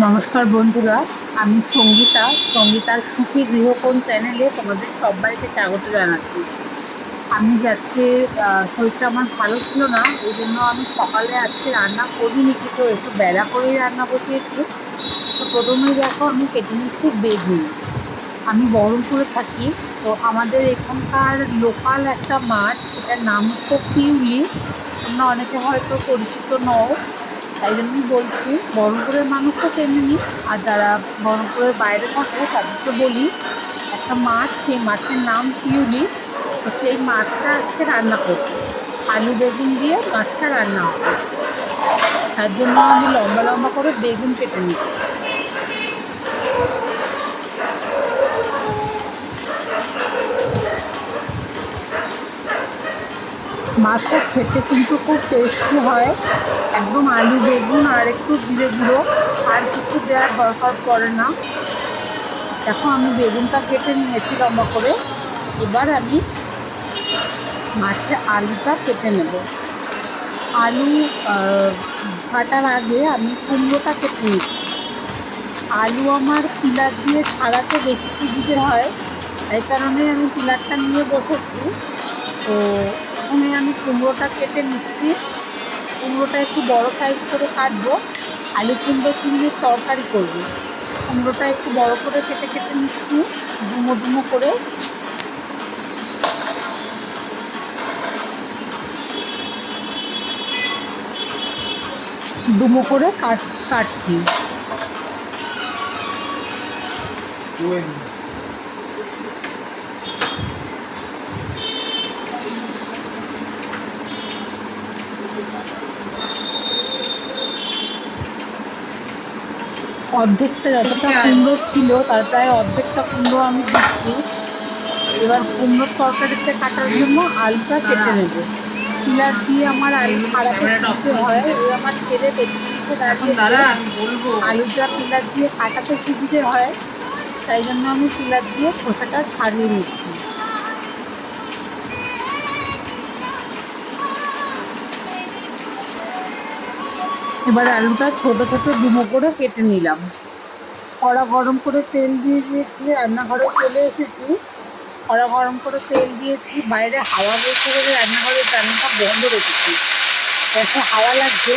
নমস্কার বন্ধুরা, আমি সঙ্গীতা। সঙ্গীতার সুখী গৃহকোণ চ্যানেলে তোমাদের সবাইকে স্বাগত জানাচ্ছি। আমি যে আজকে শরীরটা আমার ভালো ছিল না, এই জন্য আমি সকালে আজকে রান্না করিনি, কিন্তু একটু বেলা করেই রান্না বসিয়েছি। তো প্রথমেই দেখো, আমি কেটে নিচ্ছি বেগুন। আমি বহরমপুরে থাকি। তো আমাদের এখানকার লোকাল একটা মাছ, সেটার নাম হচ্ছে পিউলি। তোমরা অনেকে হয়তো পরিচিত নও, তাই জন্যই বলছি। বহরমপুরের মানুষ তো চেনেনি, আর যারা বহরমপুরের বাইরে থাকো তাদেরকে বলি, একটা মাছ, সেই মাছের নাম পিউলি। তো সেই মাছটা আজকে রান্না করবো, আলু বেগুন দিয়ে মাছটা রান্না হবে। তার জন্য আমি লম্বা লম্বা করে বেগুন কেটে নিচ্ছি। মাছটা খেতে কিন্তু খুব টেস্টি হয়। একদম আলু বেগুন আর একটু জিরে গুঁড়ো, আর কিছু দেওয়ার দরকার পড়ে না। দেখো, আমি বেগুনটা কেটে নিয়েছি লম্বা করে। এবার আমি মাছের আলুটা কেটে নেব। আলু আহ, কাটার আগে আমি কুমড়োটা কেটে নিচ্ছি। আলু আমার পিলার দিয়ে ছাড়াতে বেশি সুবিধে হয়, এই কারণে আমি পিলারটা নিয়ে বসেছি। তো প্রথমে আমি কুমড়োটা কেটে নিচ্ছি। কুমড়োটা একটু বড় সাইজ করে কাটবো, আলু কুমড়ো চিংড়ির তরকারি করবো। কুমড়োটা একটু বড় করে কেটে কেটে নিচ্ছি, ডুমো ডুমো করে। ডুমো করে কাটছি। অর্ধেকটা, যতটা কুমড়ো ছিল তার প্রায় অর্ধেকটা কুমড়ো আমি দিচ্ছি। এবার কুমড়োর তরকারিতে কাটার জন্য আলুটা কেটে নেব। পিলার দিয়ে আমার আলু ছাড়াতে সুবিধে হয়, ওই আমার ছেলে পেছনে এসে দাঁড়িয়েছে। আলুটা পিলার দিয়ে কাটাতে সুবিধে হয়, তাই জন্য আমি পিলার দিয়ে খোসাটা ছাড়িয়ে নিচ্ছি। এবার আলুটা ছোট ছোট ডুমো করে কেটে নিলাম। কড়া গরম করে তেল দিয়ে দিয়েছি, রান্নাঘরে চলে এসেছি। কড়া গরম করে তেল দিয়েছি, বাইরে হাওয়া বেরোচ্ছে বলে রান্নাঘরের জানালাটা বন্ধ রেখেছি, একটু হাওয়া লাগছে।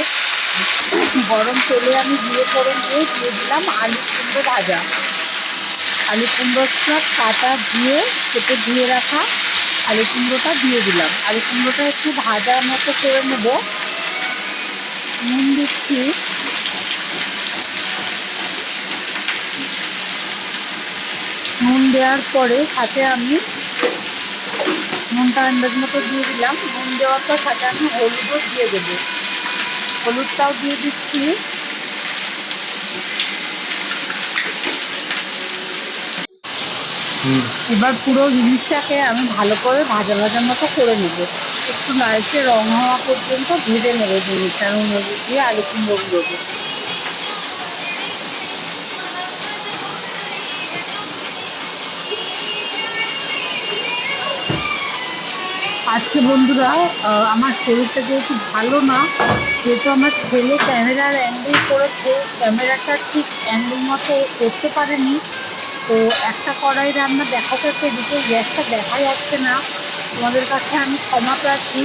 গরম তেলে আমি জিরে ফোড়ন দিয়ে দিয়ে দিলাম আলু কুমড়ো ভাজা। আলু কুমড়োটা কাটা দিয়ে, কেটে ধুয়ে রাখা আলু কুমড়োটা দিয়ে দিলাম। আলু কুমড়োটা একটু ভাজা মতো করে নেব। নুন দিচ্ছি। নুন দেওয়ার পরে সাথে আমি নুনটা আন্দাজ মতো দিয়ে দিলাম। নুন দেওয়ার পর সাথে আমি হলুদও দিয়ে দেবো। হলুদটাও দিয়ে দিচ্ছি। এবার পুরো জিনিসটাকে আমি ভালো করে ভাজা ভাজা মতো করে নেব। একটু লালচে রং হওয়া পর্যন্ত ভেজে নেব জিনিসটা, নুন হলুদ দিয়ে আলু কুমড়ো গুলোকে। আজকে বন্ধুরা, আমার শরীরটা যেহেতু ভালো না, যেহেতু আমার ছেলে ক্যামেরার অ্যাঙ্গেল করেছে, ক্যামেরাটা ঠিক অ্যাঙ্গেল মতো করতে পারেনি। তো একটা কড়াই রান্না দেখা যাচ্ছে, এদিকে গ্যাসটা দেখা যাচ্ছে না। তোমাদের কাছে আমি ক্ষমা প্রার্থী,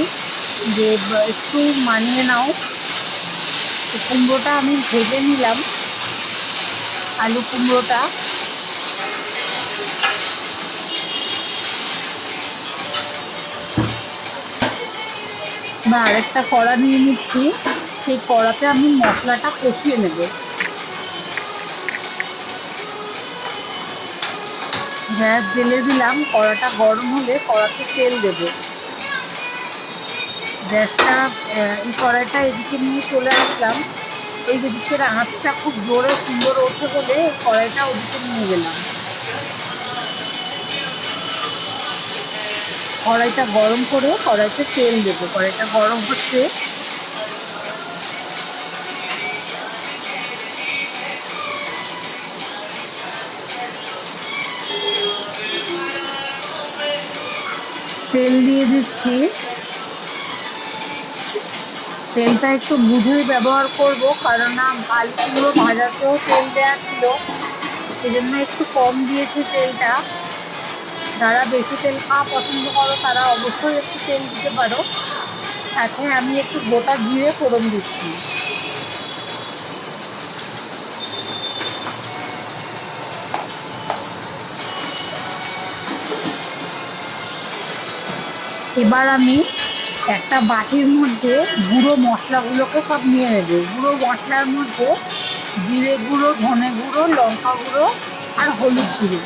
যে একটু মানিয়ে নাও। তো কুমড়োটা আমি ভেজে নিলাম, আলু কুমড়োটা। বা আরেকটা কড়া নিয়ে নিচ্ছি, সেই কড়াতে আমি মশলাটা কষিয়ে নেব। গ্যাস জ্বেলে দিলাম, কড়াটা গরম হলে কড়াতে তেল দেব। গ্যাসটা এই কড়াইটা এদিকে নিয়ে চলে আসলাম। এই দিকের আঁচটা খুব জোরে সুন্দর ওঠে বলে এই কড়াইটা ওদিকে নিয়ে গেলাম। কড়াইটা গরম করে কড়াইতে তেল দেব। কড়াইটা গরম হচ্ছে। তেল দিয়ে দিচ্ছি। তেলটা একটু বুঝেই ব্যবহার করব, কারণ আলু কুমড়ো ভাজাতেও তেল দেওয়া ছিল, সেজন্য একটু কম দিয়েছি তেলটা। যারা বেশি তেল খাওয়া পছন্দ করো তারা অবশ্যই একটু তেল দিতে পারো। সাথে আমি একটু গোটা জিরে ফোড়ন দিচ্ছি। এবার আমি একটা বাটির মধ্যে গুঁড়ো মশলাগুলোকে সব নিয়ে নেব। গুঁড়ো মশলার মধ্যে জিরে গুঁড়ো, ধনে গুঁড়ো, লঙ্কা গুঁড়ো আর হলুদ গুঁড়ো,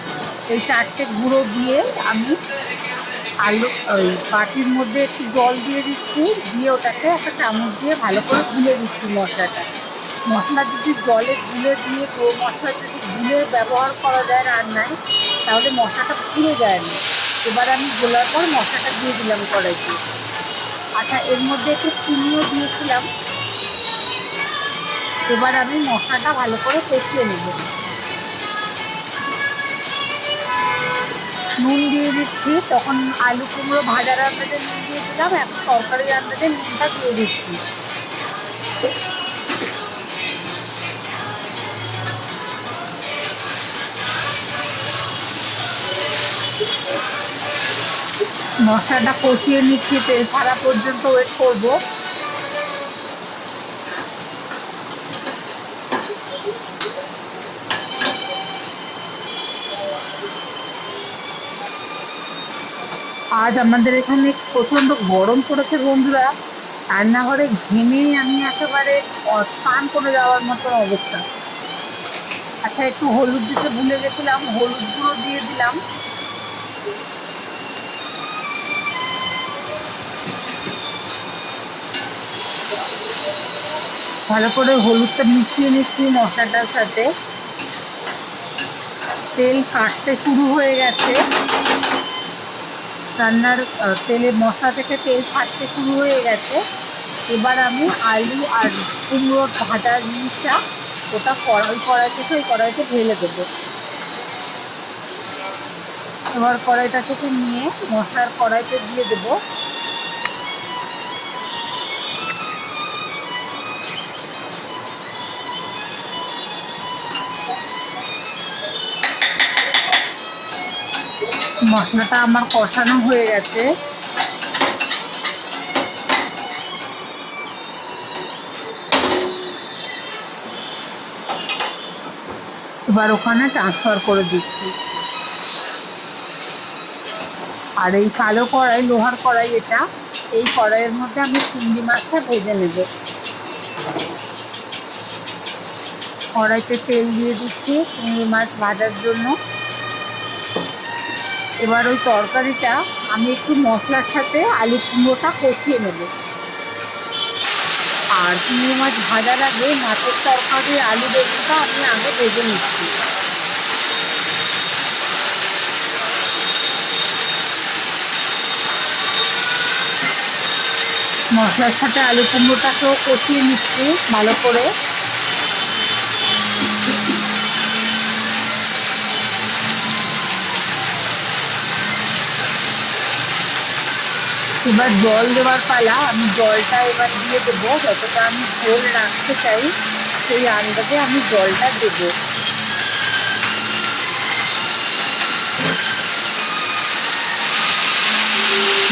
এই চারটে গুঁড়ো দিয়ে আমি ওই বাটির মধ্যে একটু জল দিয়ে দিচ্ছি, দিয়ে ওটাকে একটা চামচ দিয়ে ভালো করে গুলে দিচ্ছি মশলাটা। মশলা যদি জলে গুলে দিয়ে পুরো মশলা যদি গুলে ব্যবহার করা যায় রান্নায়, তাহলে মশলাটা পুড়ে যায় না। এবার আমি গোলার পর মশলাটা দিয়ে দিলাম কড়াইতে। আচ্ছা, এর মধ্যে একটু চিনিও দিয়েছিলাম। এবার আমি মশলাটা ভালো করে কষিয়ে নেব। নুন দিয়ে দিচ্ছি, তখন আলু কুমড়ো ভাজার আন্দাজে নুন দিয়ে দিলাম, এখন তরকারির আন্দাজে নুনটা দিয়ে দিচ্ছি। মশলাটা কষিয়ে নিচ্ছি, তেল ছাড়া পর্যন্ত ওয়েট করব। আজ আমাদের এখানে প্রচন্ড গরম পড়েছে বন্ধুরা, রান্নাঘরে ঘেমে আমি একেবারে স্নান করে যাওয়ার মতন অবস্থা। আচ্ছা, একটু হলুদ দিতে ভুলে গেছিলাম, হলুদ গুঁড়ো দিয়ে দিলাম। ভালো করে হলুদটা মিশিয়ে নিচ্ছি মশলাটার সাথে। তেল কাটতে শুরু হয়ে গেছে, রান্নার তেলে মশলা থেকে তেল ছাড়তে শুরু হয়ে গেছে। এবার আমি আলু আর কুমড়োর ভাজা জিনিসটা ওটা কড়াইতে ঢেলে দেবো। এবার কড়াইটা থেকে নিয়ে মশলার কড়াইতে দিয়ে দেবো। মশলাটা আমার কষানো হয়ে গেছে। এবার ওখানে ট্রান্সফার করে দিচ্ছি। আর এই কালো কড়াই, লোহার কড়াই এটা, এই কড়াইয়ের মধ্যে আমি চিংড়ি মাছটা ভেজে নেব। কড়াইতে তেল দিয়ে দিচ্ছি চিংড়ি মাছ ভাজার জন্য। এবার ওই তরকারিটা আমি একটু মশলার সাথে আলু কুমড়োটা কষিয়ে নেব। আর চিংড়ি মাছ ভাজার আগে মাছের তরকারি আলু বেগুনটা আমি আগে ভেজে নিচ্ছি। মশলার সাথে আলু কুমড়োটাকেও কষিয়ে নিচ্ছি ভালো করে। এবার জল দেওয়ার পালা, আমি জলটা এবার দিয়ে দেবো। যতটা আমি ঝোল রাখতে চাই সেই আন্দাজে আমি জলটা দেবো।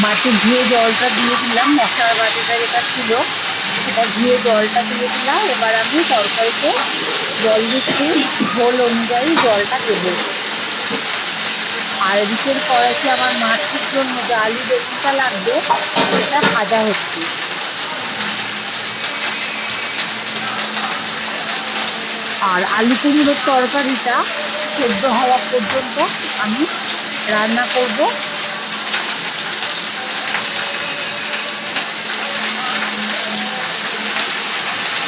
মাছে ধুয়ে জলটা দিয়ে দিলাম, মশলার বাটিটা যেটা ছিল সেটা ধুয়ে জলটা দিয়ে দিলাম। এবার আমি তরকারিতে জল দিচ্ছি, ঝোল অনুযায়ী জলটা দেবো। আর এদিকের কড়াইতে আমার মাছের জন্য যে আলু বেগুনটা লাগবে সেটা ভাজা হচ্ছে। আর আলু কুমড়োর তরকারিটা সেদ্ধ হওয়া পর্যন্ত আমি রান্না করব।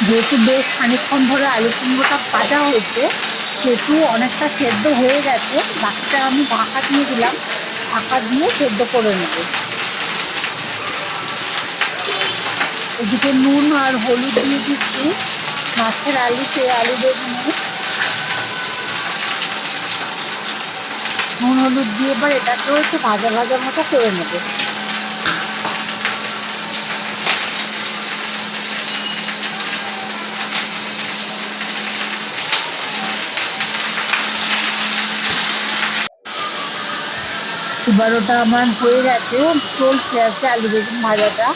যেহেতু বেশ খানিকক্ষণ ধরে আলু কুমড়োটা ভাজা হয়েছে, সেহেতু অনেকটা সেদ্ধ হয়ে গেছে। বাকিটা আমি ঢাকা দিয়ে দিলাম, ঢাকা দিয়ে সেদ্ধ করে নেব। এদিকে নুন আর হলুদ দিয়ে দিচ্ছি মাছের আলুতে, আলু বেগুনে। নুন হলুদ দিয়ে এবার এটাকেও একটু ভাজা ভাজা মতো করে নেব। এবার ওটা আমার হয়ে গেছে, চলছে আছে আলু বেগুন ভাজাটা।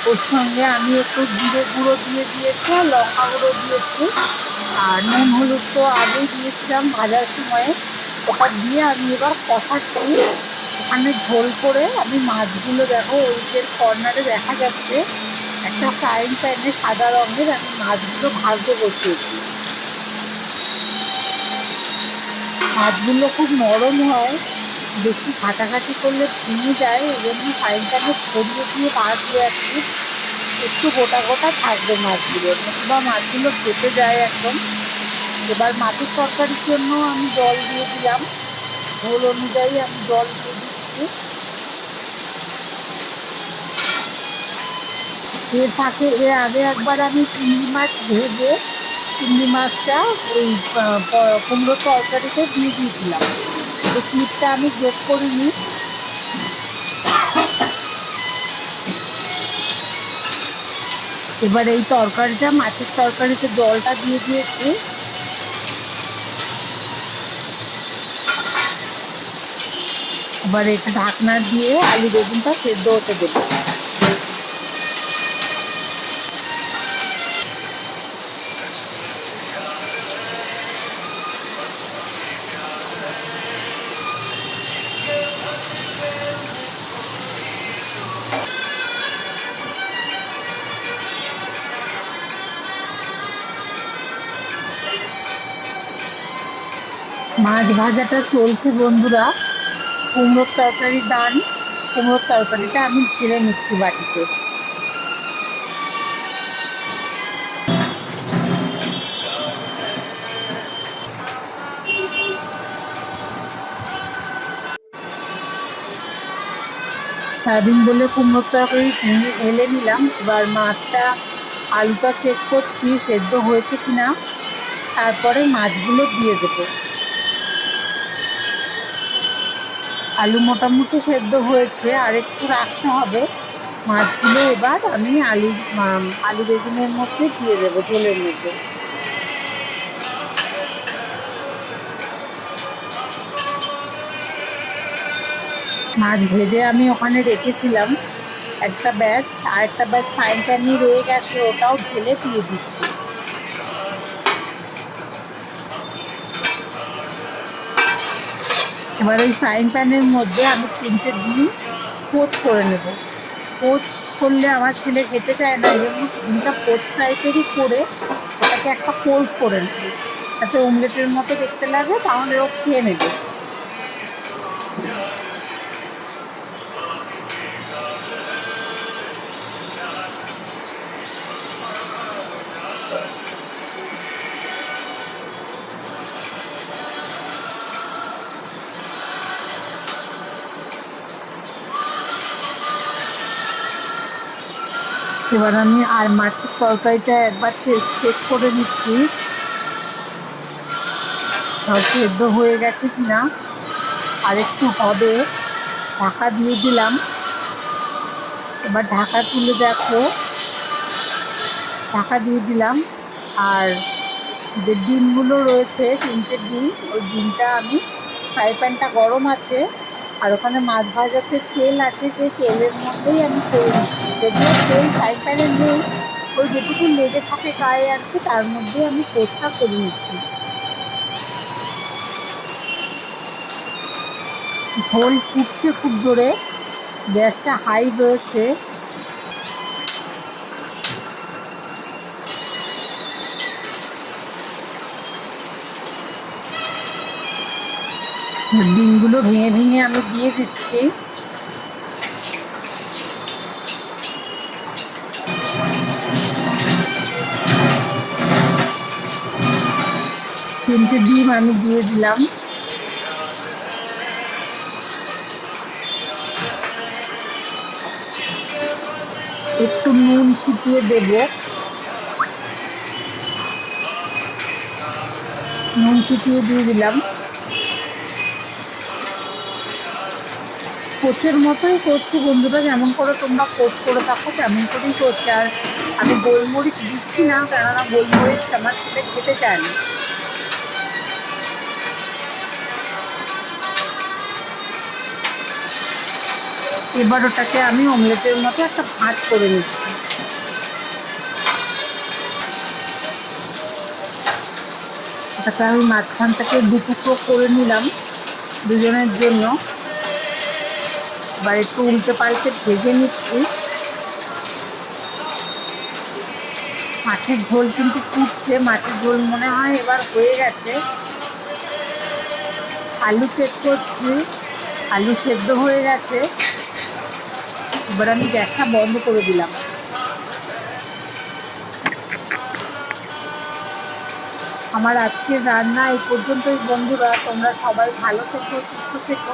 ওর সঙ্গে আমি একটু জিরে গুঁড়ো দিয়ে দিয়েছি আর লঙ্কা গুঁড়ো দিয়েছি, আর নুন হলুদ তো আগেই দিয়েছিলাম ভাজার সময়। ওটা দিয়ে আমি এবার কষাচ্ছি। ওখানে ঝোল করে আমি মাছগুলো, দেখো ওই যে কর্নারে দেখা যাচ্ছে একটা ফ্রাইং প্যানে সাদা রঙের, আমি মাছগুলো ভাজতে বসিয়েছি। মাছগুলো খুব নরম হয়, বেশি ঘাটাঘাটি করলে ভেঙে যায়, ওই জন্য ফ্রাইং প্যানে ছড়িয়ে দিয়ে ভাজতে যাচ্ছি। একটু গোটা গোটা থাকবে মাছগুলো, নতুবা মাছগুলো ফেটে যায় একদম। এবার মাছের তরকারির জন্য আমি জল দিয়ে দিলাম, ঝোল অনুযায়ী আমি জল দিয়ে দিচ্ছি। এর আগে একবার আমি চিংড়ি মাছ ভেজে চিংড়ি মাছটা ওই কুমড়োর তরকারিতে দিয়ে দিয়েছিলাম, এই ক্লিপটা আমি যোগ করিনি। এবার এই তরকারিটা, মাছের তরকারিতে জলটা দিয়ে দিয়েছি। এবার এটা ঢাকনা দিয়ে আলু বেগুনটা সেদ্ধ হতে দেবো। মাছ ভাজাটা চলছে বন্ধুরা। কুমড়োর তরকারি ডান, কুমড়োর তরকারিটা আমি ঢেলে নিচ্ছি বাটিতে। সারাদিন বলে কুমড়োর তরকারি ঢেলে নিলাম। এবার মাছটা, আলুটা চেক করছি সেদ্ধ হয়েছে কিনা, তারপরে মাছগুলো দিয়ে দেবো। আলু মোটামুটি সেদ্ধ হয়েছে, আর একটু রাখতে হবে। মাছগুলো এবার আমি আলু বেগুনের মধ্যে দিয়ে দেবো, ঝোলের মধ্যে। মাছ ভেজে আমি ওখানে রেখেছিলাম একটা ব্যাচ, আর একটা ব্যাচ ফ্রাইং প্যানে রয়ে গেছে, ওটাও ঢেলে দিয়ে দিচ্ছি। এবার ওই ফ্রাইং প্যানের মধ্যে আমি 3টে ডিম পোচ করে নেব। পোচ করলে আমার ছেলে খেতে চায় না, এই জন্য ডিমটা পোচ টাইপেরই করে ওটাকে একটা ফোল্ড করে নেব, যাতে অমলেটের মতো দেখতে লাগে, তাহলে ও খেয়ে নেবে। এবার আমি আর মাছের তরকারিটা একবার চেক করে নিচ্ছি সব সেদ্ধ হয়ে গেছে কিনা, আর একটু হবে। ঢাকা দিয়ে দিলাম। এবার ঢাকা তুলে দেখো, ঢাকা দিয়ে দিলাম। আর যে ডিমগুলো রয়েছে, 3টে ডিম, ওই ডিমটা আমি, ফ্রাই প্যানটা গরম আছে আর ওখানে মাছ ভাজাতে তেল আছে, সেই তেলের মধ্যেই আমি করে নিচ্ছি। যদিও তেল ফ্রাই প্যানে নেই, ওই যেটুকু লেগে থাকে গায়ে আর কি, তার মধ্যে আমি পোস্টটা করে নিচ্ছি। ঝোল ফুটছে খুব জোরে, গ্যাসটা হাই রয়েছে। ডিমগুলো ভেঙে ভেঙে আমি দিয়ে দিচ্ছি। তিনটে ডিম আমি দিয়ে দিলাম। একটু নুন ছিটিয়ে দেব, নুন ছিটিয়ে দিয়ে দিলাম। কোচের মতোই করছি বন্ধুরা, যেমন করে তোমরা কোচ করে থাকো তেমন করেই করছি। আর আমি গোলমরিচ দিচ্ছি না, কেননা গোলমরিচ আমার ছেলে খেতে চায় না। এবার ওটাকে আমি অমলেটের মতো একটা ভাঁজ করে নিচ্ছি। ওটাকে আমি মাঝখান থেকে দুটুকরো করে নিলাম দুজনের জন্য। এবার একটু উল্টে পাল্টে ভেজে নিচ্ছি। মাছের ঝোল কিন্তু ফুটছে, মাছের ঝোল মনে হয় এবার হয়ে গেছে। আলু চেক করছি, আলু সেদ্ধ হয়ে গেছে। এবার আমি গ্যাসটা বন্ধ করে দিলাম। আমার আজকের রান্না এই পর্যন্তই বন্ধুরা। তোমরা সবাই ভালো থেকো, সুস্থ থেকো।